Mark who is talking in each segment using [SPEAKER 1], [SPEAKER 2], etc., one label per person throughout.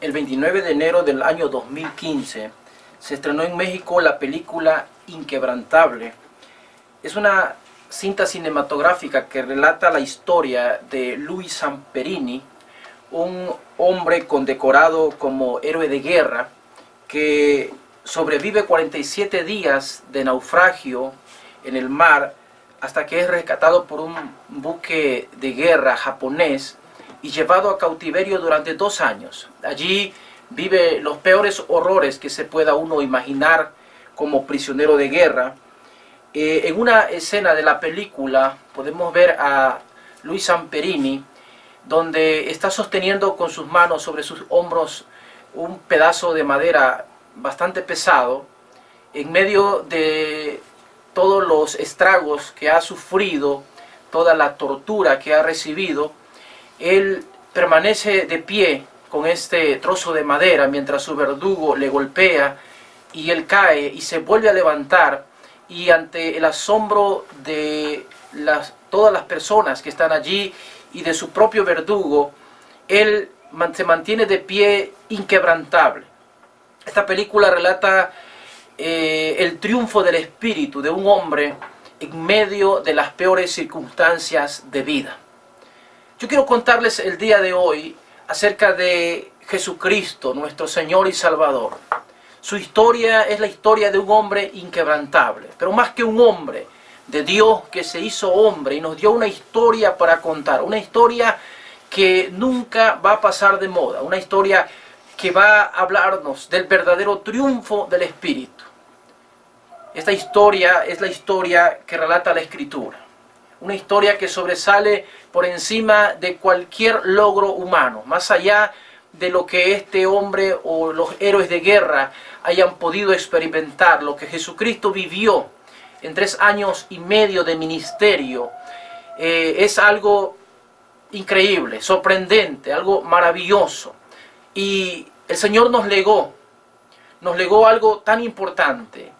[SPEAKER 1] El 29 de enero del año 2015 se estrenó en México la película Inquebrantable. Es una cinta cinematográfica que relata la historia de Luis Zamperini, un hombre condecorado como héroe de guerra que sobrevive 47 días de naufragio en el mar hasta que es rescatado por un buque de guerra japonés y llevado a cautiverio durante 2 años. Allí vive los peores horrores que se pueda uno imaginar como prisionero de guerra. En una escena de la película podemos ver a Luis Zamperini, donde está sosteniendo con sus manos sobre sus hombros un pedazo de madera bastante pesado, en medio de todos los estragos que ha sufrido, toda la tortura que ha recibido. Él permanece de pie con este trozo de madera mientras su verdugo le golpea y él cae y se vuelve a levantar, y ante el asombro de todas las personas que están allí y de su propio verdugo, él se mantiene de pie inquebrantable. Esta película relata el triunfo del espíritu de un hombre en medio de las peores circunstancias de vida. Yo quiero contarles el día de hoy acerca de Jesucristo, nuestro Señor y Salvador. Su historia es la historia de un hombre inquebrantable, pero más que un hombre, de Dios que se hizo hombre y nos dio una historia para contar, una historia que nunca va a pasar de moda, una historia que va a hablarnos del verdadero triunfo del Espíritu. Esta historia es la historia que relata la Escritura, una historia que sobresale por encima de cualquier logro humano, más allá de lo que este hombre o los héroes de guerra hayan podido experimentar. Lo que Jesucristo vivió en 3 años y medio de ministerio es algo increíble, sorprendente, algo maravilloso. Y el Señor nos legó algo tan importante,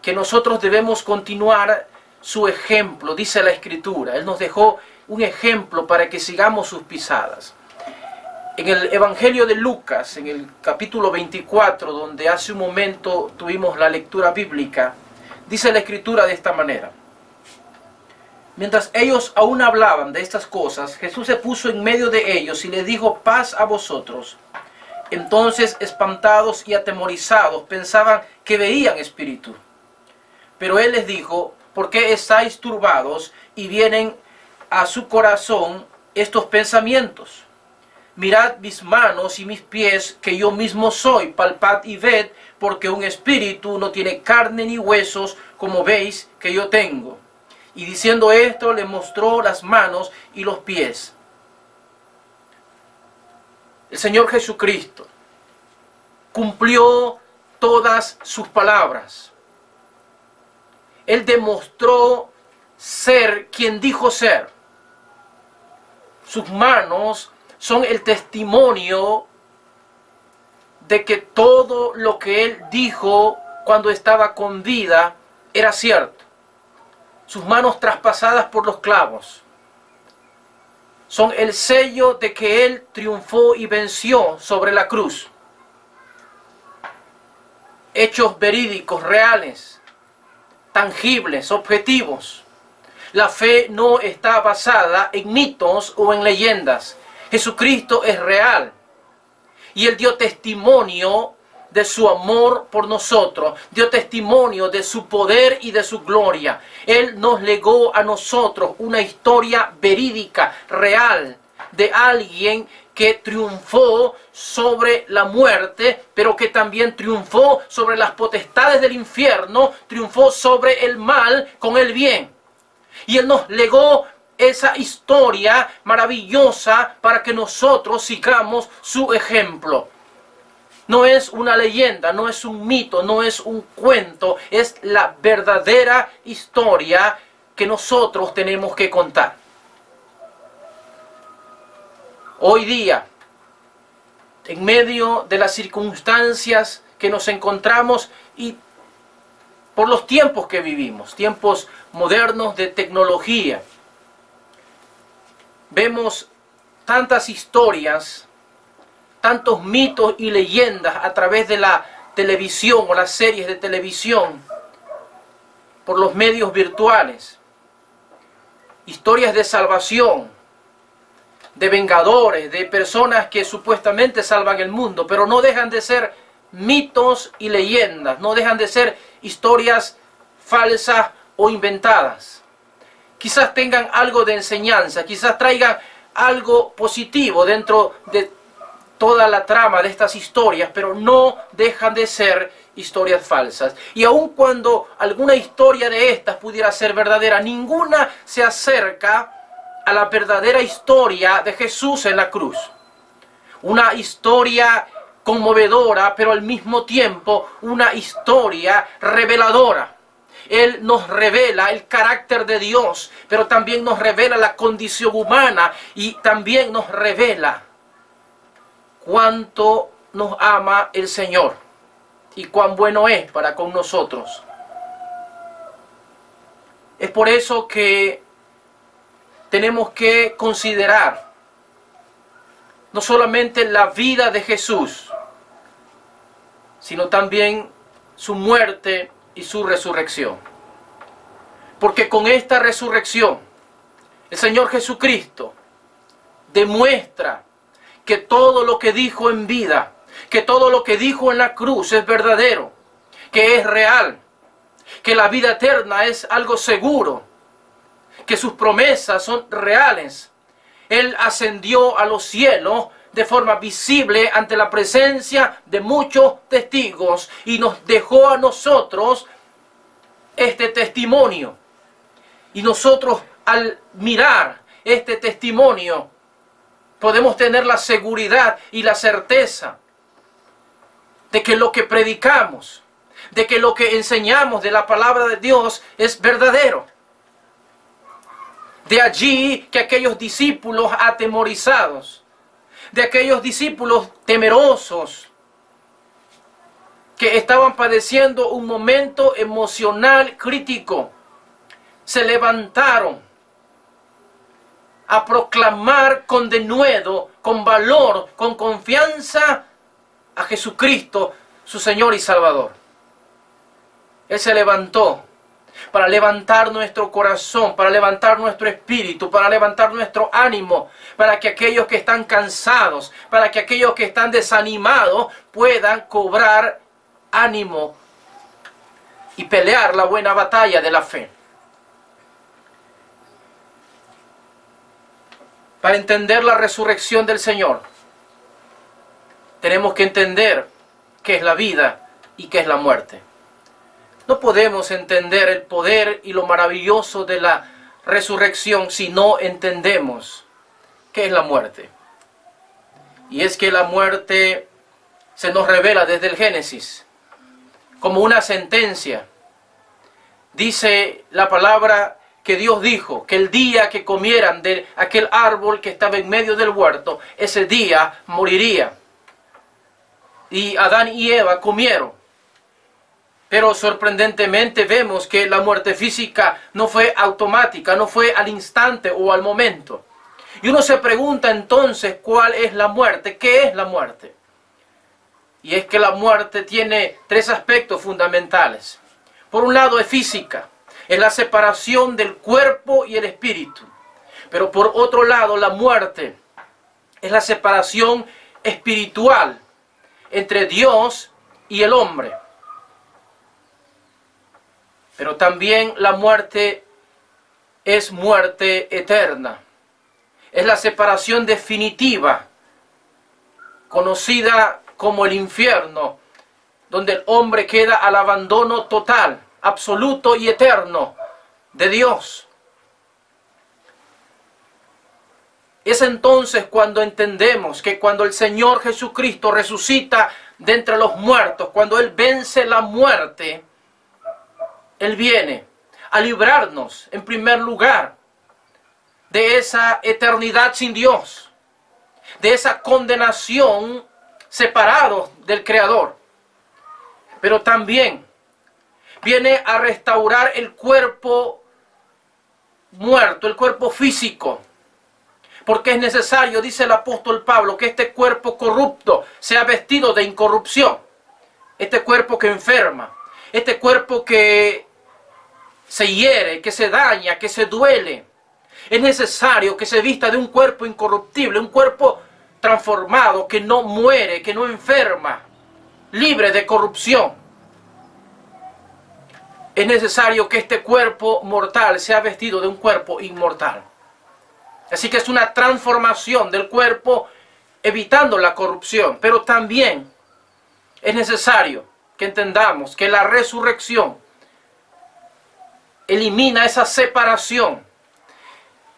[SPEAKER 1] que nosotros debemos continuar su ejemplo, dice la Escritura. Él nos dejó un ejemplo para que sigamos sus pisadas. En el Evangelio de Lucas, en el capítulo 24, donde hace un momento tuvimos la lectura bíblica, dice la Escritura de esta manera: mientras ellos aún hablaban de estas cosas, Jesús se puso en medio de ellos y les dijo: paz a vosotros. Entonces, espantados y atemorizados, pensaban que veían espíritu. Pero él les dijo: ¿por qué estáis turbados y vienen a su corazón estos pensamientos? Mirad mis manos y mis pies, que yo mismo soy. Palpad y ved, porque un espíritu no tiene carne ni huesos, como veis que yo tengo. Y diciendo esto, le mostró las manos y los pies. El Señor Jesucristo cumplió todas sus palabras. Él demostró ser quien dijo ser. Sus manos son el testimonio de que todo lo que Él dijo cuando estaba con vida era cierto. Sus manos traspasadas por los clavos son el sello de que Él triunfó y venció sobre la cruz. Hechos verídicos, reales, tangibles, objetivos. La fe no está basada en mitos o en leyendas. Jesucristo es real. Y Él dio testimonio de su amor por nosotros, dio testimonio de su poder y de su gloria. Él nos legó a nosotros una historia verídica, real, de alguien que triunfó sobre la muerte, pero que también triunfó sobre las potestades del infierno, triunfó sobre el mal con el bien. Y Él nos legó esa historia maravillosa para que nosotros sigamos su ejemplo. No es una leyenda, no es un mito, no es un cuento, es la verdadera historia que nosotros tenemos que contar. Hoy día, en medio de las circunstancias que nos encontramos y por los tiempos que vivimos, tiempos modernos de tecnología, vemos tantas historias tantos mitos y leyendas a través de la televisión o las series de televisión, por los medios virtuales. Historias de salvación, de vengadores, de personas que supuestamente salvan el mundo, pero no dejan de ser mitos y leyendas, no dejan de ser historias falsas o inventadas. Quizás tengan algo de enseñanza, quizás traigan algo positivo dentro de toda la trama de estas historias, pero no dejan de ser historias falsas. Y aun cuando alguna historia de estas pudiera ser verdadera, ninguna se acerca a la verdadera historia de Jesús en la cruz. Una historia conmovedora, pero al mismo tiempo una historia reveladora. Él nos revela el carácter de Dios, pero también nos revela la condición humana y también nos revela cuánto nos ama el Señor y cuán bueno es para con nosotros. Es por eso que tenemos que considerar no solamente la vida de Jesús, sino también su muerte y su resurrección. Porque con esta resurrección, el Señor Jesucristo demuestra que todo lo que dijo en vida, que todo lo que dijo en la cruz es verdadero, que es real, que la vida eterna es algo seguro, que sus promesas son reales. Él ascendió a los cielos de forma visible ante la presencia de muchos testigos y nos dejó a nosotros este testimonio. Y nosotros, al mirar este testimonio, podemos tener la seguridad y la certeza de que lo que predicamos, de que lo que enseñamos de la palabra de Dios es verdadero. De allí que aquellos discípulos atemorizados, de aquellos discípulos temerosos, que estaban padeciendo un momento emocional crítico, se levantaron a proclamar con denuedo, con valor, con confianza a Jesucristo, su Señor y Salvador. Él se levantó para levantar nuestro corazón, para levantar nuestro espíritu, para levantar nuestro ánimo, para que aquellos que están cansados, para que aquellos que están desanimados puedan cobrar ánimo y pelear la buena batalla de la fe. Para entender la resurrección del Señor, tenemos que entender qué es la vida y qué es la muerte. No podemos entender el poder y lo maravilloso de la resurrección si no entendemos qué es la muerte. Y es que la muerte se nos revela desde el Génesis como una sentencia. Dice la palabra que Dios dijo que el día que comieran de aquel árbol que estaba en medio del huerto, ese día moriría. Y Adán y Eva comieron. Pero sorprendentemente vemos que la muerte física no fue automática, no fue al instante o al momento. Y uno se pregunta entonces cuál es la muerte, qué es la muerte. Y es que la muerte tiene tres aspectos fundamentales. Por un lado es física, es la separación del cuerpo y el espíritu. Pero por otro lado la muerte es la separación espiritual entre Dios y el hombre. Pero también la muerte es muerte eterna. Es la separación definitiva, conocida como el infierno, donde el hombre queda al abandono total, absoluto y eterno de Dios. Es entonces cuando entendemos que cuando el Señor Jesucristo resucita de entre los muertos, cuando Él vence la muerte, Él viene a librarnos, en primer lugar, de esa eternidad sin Dios, de esa condenación separados del Creador. Pero también viene a restaurar el cuerpo muerto, el cuerpo físico, Porque es necesario, dice el apóstol Pablo, que este cuerpo corrupto sea vestido de incorrupción. Este cuerpo que enferma, este cuerpo que se hiere, que se daña, que se duele. Es necesario que se vista de un cuerpo incorruptible, un cuerpo transformado, que no muere, que no enferma, libre de corrupción. Es necesario que este cuerpo mortal sea vestido de un cuerpo inmortal. Así que es una transformación del cuerpo evitando la corrupción. Pero también es necesario que entendamos que la resurrección elimina esa separación,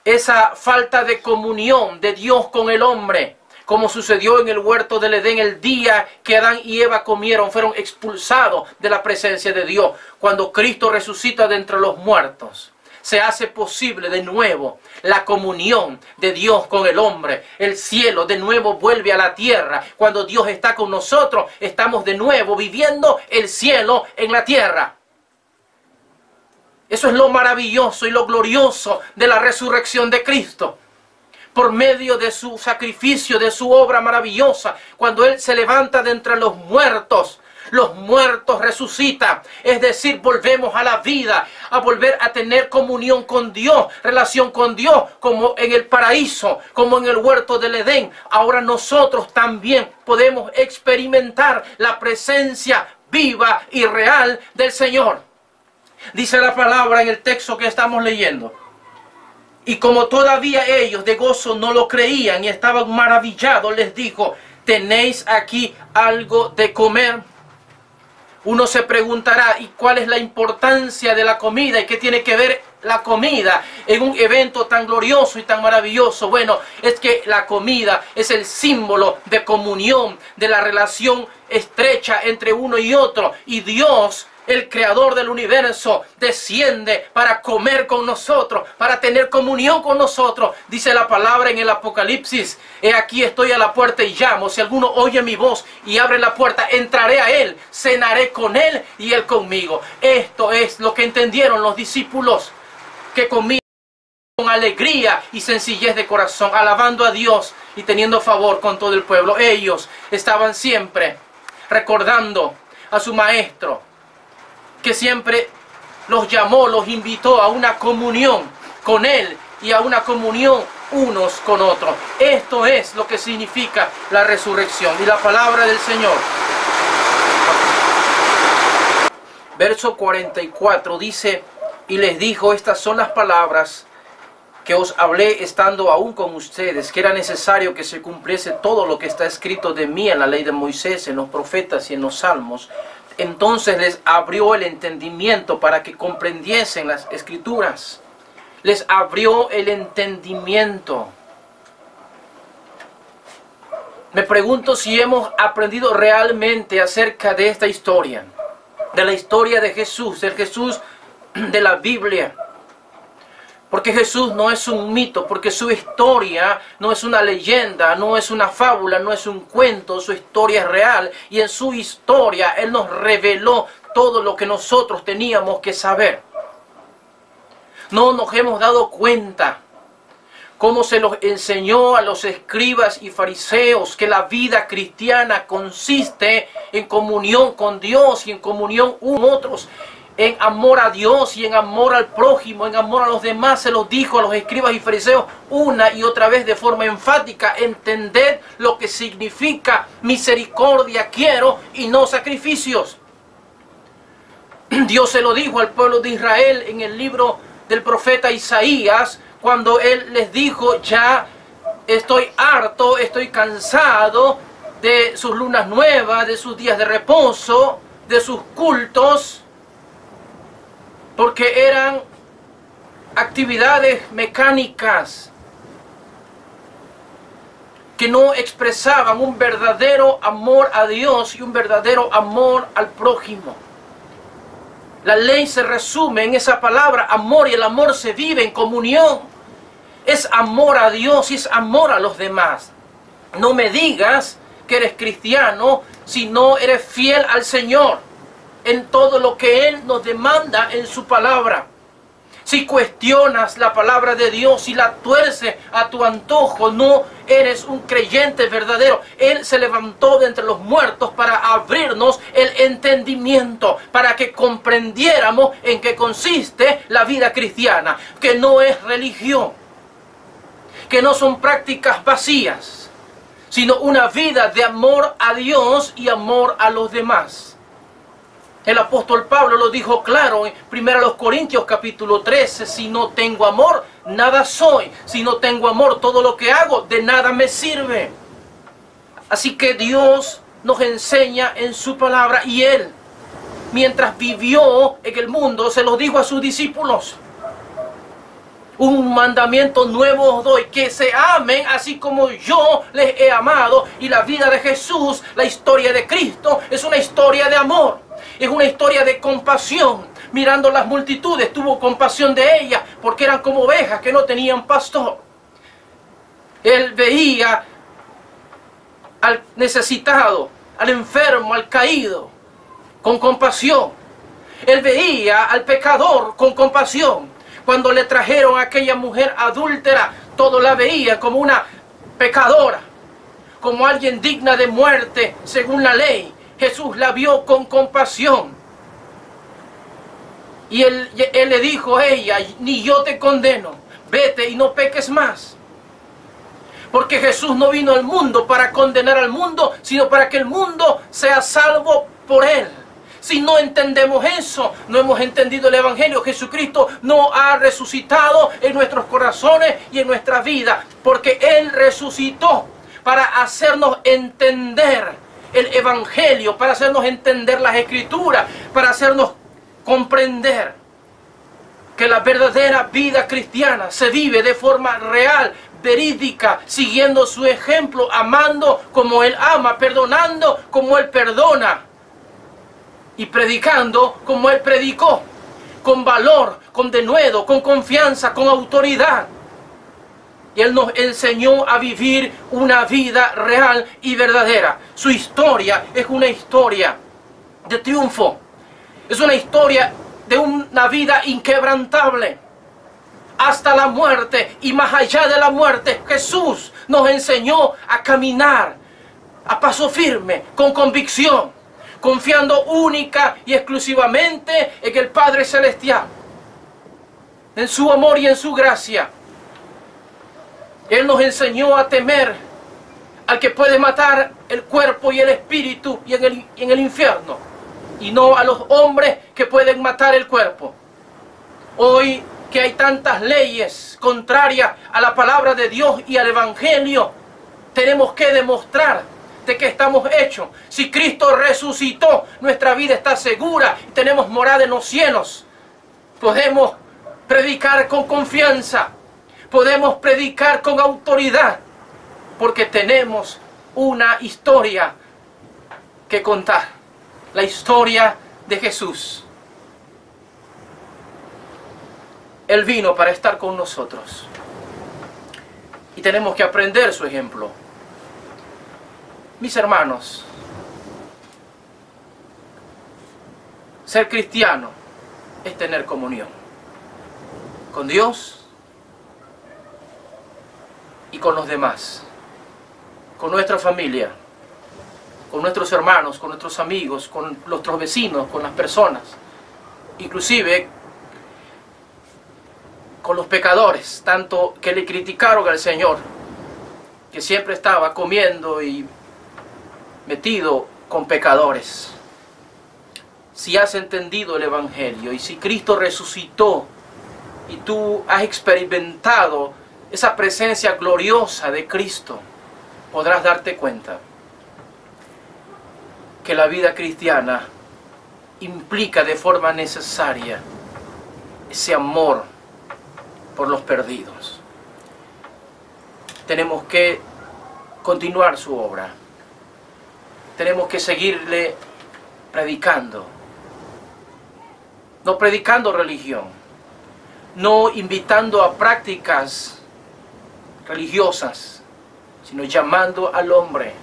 [SPEAKER 1] esa falta de comunión de Dios con el hombre, como sucedió en el huerto del Edén el día que Adán y Eva comieron, fueron expulsados de la presencia de Dios. Cuando Cristo resucita de entre los muertos, se hace posible de nuevo la comunión de Dios con el hombre. El cielo de nuevo vuelve a la tierra. Cuando Dios está con nosotros, estamos de nuevo viviendo el cielo en la tierra. Eso es lo maravilloso y lo glorioso de la resurrección de Cristo. Por medio de su sacrificio, de su obra maravillosa, cuando Él se levanta de entre los muertos resucitan. Es decir, volvemos a la vida, a volver a tener comunión con Dios, relación con Dios, como en el paraíso, como en el huerto del Edén. Ahora nosotros también podemos experimentar la presencia viva y real del Señor. Dice la palabra en el texto que estamos leyendo. Y como todavía ellos de gozo no lo creían y estaban maravillados, les dijo: ¿tenéis aquí algo de comer? Uno se preguntará, ¿y cuál es la importancia de la comida? ¿Y qué tiene que ver la comida en un evento tan glorioso y tan maravilloso? Bueno, es que la comida es el símbolo de comunión, de la relación estrecha entre uno y otro. Y Dios, el creador del universo, desciende para comer con nosotros, para tener comunión con nosotros. Dice la palabra en el Apocalipsis: he aquí estoy a la puerta y llamo. Si alguno oye mi voz y abre la puerta, entraré a él, cenaré con él y él conmigo. Esto es lo que entendieron los discípulos, que comían con alegría y sencillez de corazón, alabando a Dios y teniendo favor con todo el pueblo. Ellos estaban siempre recordando a su maestro, que siempre los llamó, los invitó a una comunión con Él y a una comunión unos con otros. Esto es lo que significa la resurrección. Y la palabra del Señor, verso 44, dice: y les dijo: estas son las palabras que os hablé estando aún con ustedes, que era necesario que se cumpliese todo lo que está escrito de mí en la ley de Moisés, en los profetas y en los salmos. Entonces les abrió el entendimiento para que comprendiesen las escrituras. Les abrió el entendimiento. Me pregunto si hemos aprendido realmente acerca de esta historia, de la historia de Jesús, del Jesús de la Biblia. Porque Jesús no es un mito, porque su historia no es una leyenda, no es una fábula, no es un cuento, su historia es real. Y en su historia Él nos reveló todo lo que nosotros teníamos que saber. No nos hemos dado cuenta cómo se los enseñó a los escribas y fariseos que la vida cristiana consiste en comunión con Dios y en comunión unos otros, en amor a Dios y en amor al prójimo, en amor a los demás. Se los dijo a los escribas y fariseos una y otra vez de forma enfática: entended lo que significa misericordia quiero y no sacrificios. Dios se lo dijo al pueblo de Israel en el libro del profeta Isaías, cuando Él les dijo: ya estoy harto, estoy cansado de sus lunas nuevas, de sus días de reposo, de sus cultos, porque eran actividades mecánicas que no expresaban un verdadero amor a Dios y un verdadero amor al prójimo. La ley se resume en esa palabra amor, y el amor se vive en comunión. Es amor a Dios y es amor a los demás. No me digas que eres cristiano si no eres fiel al Señor en todo lo que Él nos demanda en su palabra. Si cuestionas la palabra de Dios y la tuerces a tu antojo, no eres un creyente verdadero. Él se levantó de entre los muertos para abrirnos el entendimiento, para que comprendiéramos en qué consiste la vida cristiana, que no es religión, que no son prácticas vacías, sino una vida de amor a Dios y amor a los demás. El apóstol Pablo lo dijo claro en 1 Corintios capítulo 13, si no tengo amor, nada soy. Si no tengo amor, todo lo que hago, de nada me sirve. Así que Dios nos enseña en su palabra, y Él, mientras vivió en el mundo, se lo dijo a sus discípulos: un mandamiento nuevo os doy, que se amen así como yo les he amado. Y la vida de Jesús, la historia de Cristo, es una historia de amor. Es una historia de compasión. Mirando las multitudes, tuvo compasión de ellas, porque eran como ovejas que no tenían pastor. Él veía al necesitado, al enfermo, al caído, con compasión. Él veía al pecador con compasión. Cuando le trajeron a aquella mujer adúltera, todos la veían como una pecadora, como alguien digna de muerte según la ley. Jesús la vio con compasión. Y él le dijo a ella: ni yo te condeno, vete y no peques más. Porque Jesús no vino al mundo para condenar al mundo, sino para que el mundo sea salvo por Él. Si no entendemos eso, no hemos entendido el Evangelio. Jesucristo no ha resucitado en nuestros corazones y en nuestra vida, porque Él resucitó para hacernos entender el Evangelio, para hacernos entender las Escrituras, para hacernos comprender que la verdadera vida cristiana se vive de forma real, verídica, siguiendo su ejemplo, amando como Él ama, perdonando como Él perdona y predicando como Él predicó, con valor, con denuedo, con confianza, con autoridad. Y Él nos enseñó a vivir una vida real y verdadera. Su historia es una historia de triunfo. Es una historia de una vida inquebrantable hasta la muerte y más allá de la muerte. Jesús nos enseñó a caminar a paso firme, con convicción, confiando única y exclusivamente en el Padre Celestial, en su amor y en su gracia. Él nos enseñó a temer al que puede matar el cuerpo y el espíritu y en el infierno, y no a los hombres que pueden matar el cuerpo. Hoy que hay tantas leyes contrarias a la palabra de Dios y al Evangelio, tenemos que demostrar de qué estamos hechos. Si Cristo resucitó, nuestra vida está segura y tenemos morada en los cielos. Podemos predicar con confianza. Podemos predicar con autoridad, porque tenemos una historia que contar, la historia de Jesús. Él vino para estar con nosotros y tenemos que aprender su ejemplo. Mis hermanos, ser cristiano es tener comunión con Dios y con los demás, con nuestra familia, con nuestros hermanos, con nuestros amigos, con nuestros vecinos, con las personas, inclusive con los pecadores, tanto que le criticaron al Señor, que siempre estaba comiendo y metido con pecadores. Si has entendido el Evangelio y si Cristo resucitó y tú has experimentado esa presencia gloriosa de Cristo, podrás darte cuenta que la vida cristiana implica de forma necesaria ese amor por los perdidos. Tenemos que continuar su obra. Tenemos que seguirle predicando. No predicando religión, no invitando a prácticas religiosas, sino llamando al hombre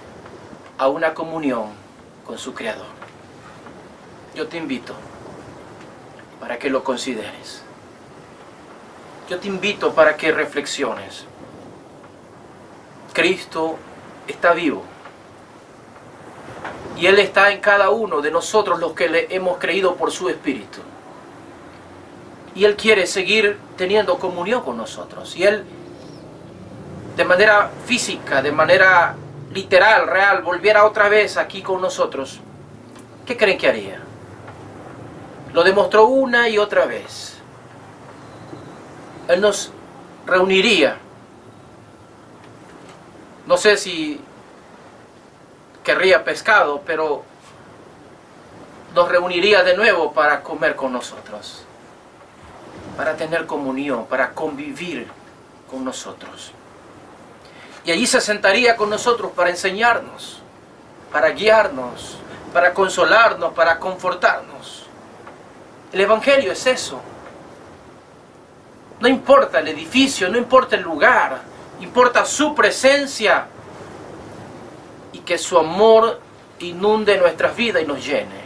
[SPEAKER 1] a una comunión con su Creador. Yo te invito para que lo consideres. yo te invito para que reflexiones. Cristo está vivo. Y Él está en cada uno de nosotros los que le hemos creído por su Espíritu. Y Él quiere seguir teniendo comunión con nosotros. Y Él, de manera física, de manera literal, real, volviera otra vez aquí con nosotros, ¿qué creen que haría? Lo demostró una y otra vez. Él nos reuniría. No sé si querría pescado, pero nos reuniría de nuevo para comer con nosotros, para tener comunión, para convivir con nosotros. Y allí se sentaría con nosotros para enseñarnos, para guiarnos, para consolarnos, para confortarnos. El Evangelio es eso. No importa el edificio, no importa el lugar, importa su presencia y que su amor inunde nuestras vidas y nos llene.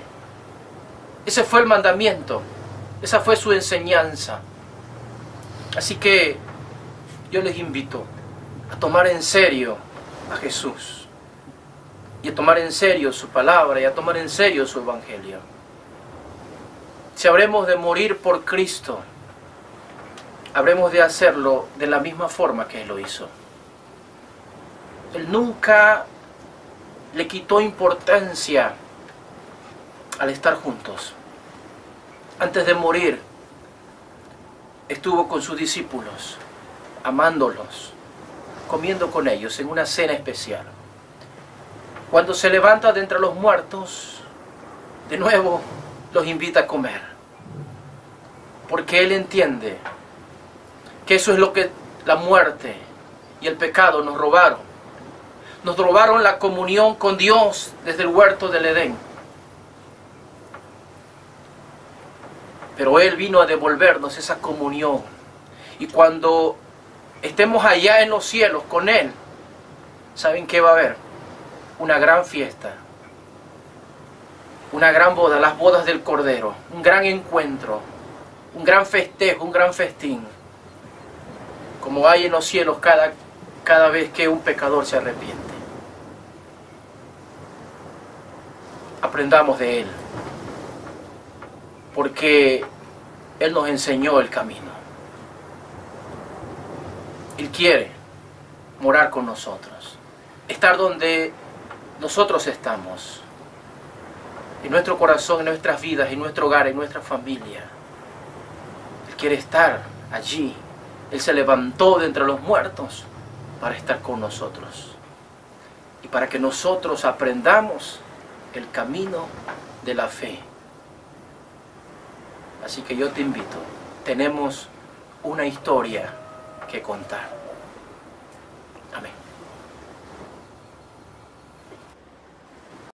[SPEAKER 1] Ese fue el mandamiento, esa fue su enseñanza. Así que yo les invito a tomar en serio a Jesús y a tomar en serio su palabra y a tomar en serio su evangelio. Si habremos de morir por Cristo, habremos de hacerlo de la misma forma que Él lo hizo. Él nunca le quitó importancia al estar juntos. Antes de morir, estuvo con sus discípulos, amándolos, comiendo con ellos en una cena especial. Cuando se levanta de entre los muertos, de nuevo los invita a comer. Porque Él entiende que eso es lo que la muerte y el pecado nos robaron. Nos robaron la comunión con Dios desde el huerto del Edén. Pero Él vino a devolvernos esa comunión. Y cuando estemos allá en los cielos con Él, ¿saben qué va a haber? Una gran fiesta, una gran boda, las bodas del Cordero, un gran encuentro, un gran festejo, un gran festín, como hay en los cielos cada vez que un pecador se arrepiente. Aprendamos de Él, porque Él nos enseñó el camino. Él quiere morar con nosotros, estar donde nosotros estamos, en nuestro corazón, en nuestras vidas, en nuestro hogar, en nuestra familia. Él quiere estar allí. Él se levantó de entre los muertos para estar con nosotros y para que nosotros aprendamos el camino de la fe. Así que yo te invito, tenemos una historia que contar. Amén.